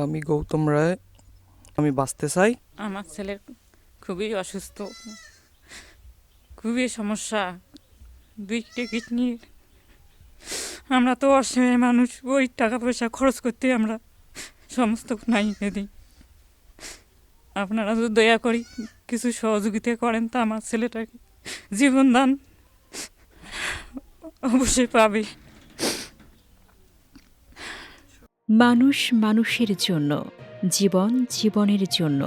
আমি গৌতম রায়। আমি বাঁচতে চাই। আমার ছেলের খুবই অসুস্থ, খুবই সমস্যা, দুইটা কিডনির। আমরা তো অসহায় মানুষ, ওই টাকা পয়সা খরচ করতে আমরা সমস্ত নাই দিই। আপনারা যদি দয়া করি কিছু সহযোগিতা করেন তা আমার ছেলেটাকে জীবন দান অবশ্যই পাবে। মানুষ মানুষের জন্য, জীবন জীবনের জন্য।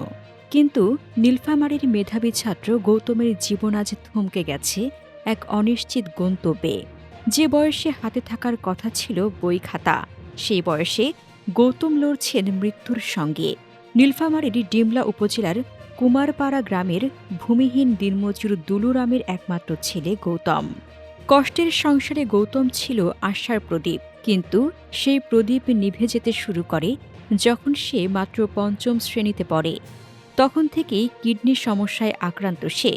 কিন্তু নীলফামারীর মেধাবী ছাত্র গৌতমের জীবন আজ থমকে গেছে এক অনিশ্চিত গন্তব্যে। যে বয়সে হাতে থাকার কথা ছিল বই খাতা, সেই বয়সে গৌতম লড়ছেন মৃত্যুর সঙ্গে। নীলফামারীর ডিমলা উপজেলার কুমারপাড়া গ্রামের ভূমিহীন দিনমজুর দুলুরামের একমাত্র ছেলে গৌতম। কষ্টের সংসারে গৌতম ছিল আশার প্রদীপ, কিন্তু সেই প্রদীপ নিভে যেতে শুরু করে যখন সে মাত্র পঞ্চম শ্রেণীতে পড়ে। তখন থেকেই কিডনির সমস্যায় আক্রান্ত সে।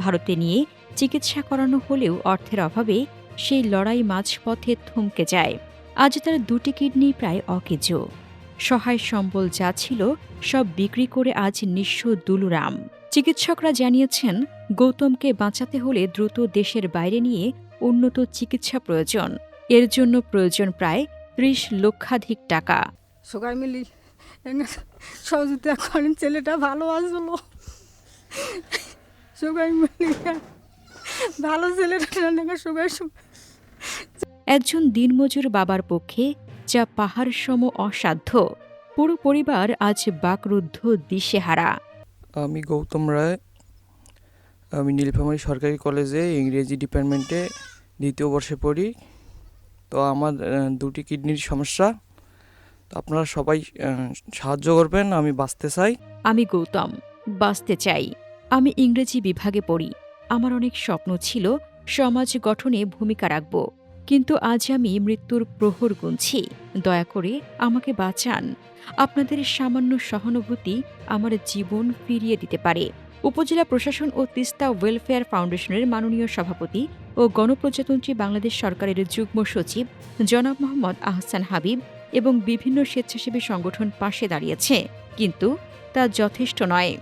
ভারতে নিয়ে চিকিৎসা করানো হলেও অর্থের অভাবে সেই লড়াই মাঝপথে থমকে যায়। আজ তার দুটি কিডনি প্রায় অকেজো। সহায় সম্বল যা ছিল সব বিক্রি করে আজ নিঃস্ব দুলুরাম। চিকিৎসকরা জানিয়েছেন গৌতমকে বাঁচাতে হলে দ্রুত দেশের বাইরে নিয়ে উন্নত চিকিৎসা প্রয়োজন। এর জন্য প্রয়োজন প্রায় ৩০ লক্ষাধিক টাকা। সবাই মিলি সহযোগিতা করেন, ছেলেটা ভালো আসলো। সবাই মিলি ভালো ছেলেটা সবাই একজন দিনমজুর বাবার পক্ষে যা পাহাড়সম অসাধ্য। পুরো পরিবার আজ বাকরুদ্ধ, দিশেহারা। আমি গৌতম রায়। আমি নীলফামারী সরকারি কলেজে ইংরেজি ডিপার্টমেন্টে ২য় বর্ষে পড়ি। তো আমার দুটি কিডনির সমস্যা। তো আপনারা সবাই সাহায্য করবেন। আমি বাঁচতে চাই। আমি গৌতম, বাঁচতে চাই। আমি ইংরেজি বিভাগে পড়ি। আমার অনেক স্বপ্ন ছিল সমাজ গঠনে ভূমিকা রাখব, কিন্তু আজ আমি মৃত্যুর প্রহর গুনছি। দয়া করে আমাকে বাঁচান। আপনাদের সামান্য সহানুভূতি আমার জীবন ফিরিয়ে দিতে পারে। উপজেলা প্রশাসন ও তিস্তা ওয়েলফেয়ার ফাউন্ডেশনের মাননীয় সভাপতি ও গণপ্রজাতন্ত্রী বাংলাদেশ সরকারের যুগ্ম সচিব জনাব মোহাম্মদ আহসান হাবিব এবং বিভিন্ন স্বেচ্ছাসেবী সংগঠন পাশে দাঁড়িয়েছে, কিন্তু তা যথেষ্ট নয়।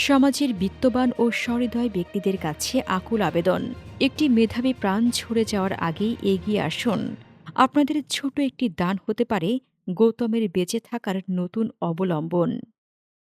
সমাজের বিত্তবান ও সহৃদয় ব্যক্তিদের কাছে আকুল আবেদন, একটি মেধাবী প্রাণ ঝরে যাওয়ার আগেই এগিয়ে আসুন। আপনাদের ছোট একটি দান হতে পারে গৌতমের বেঁচে থাকার নতুন অবলম্বন।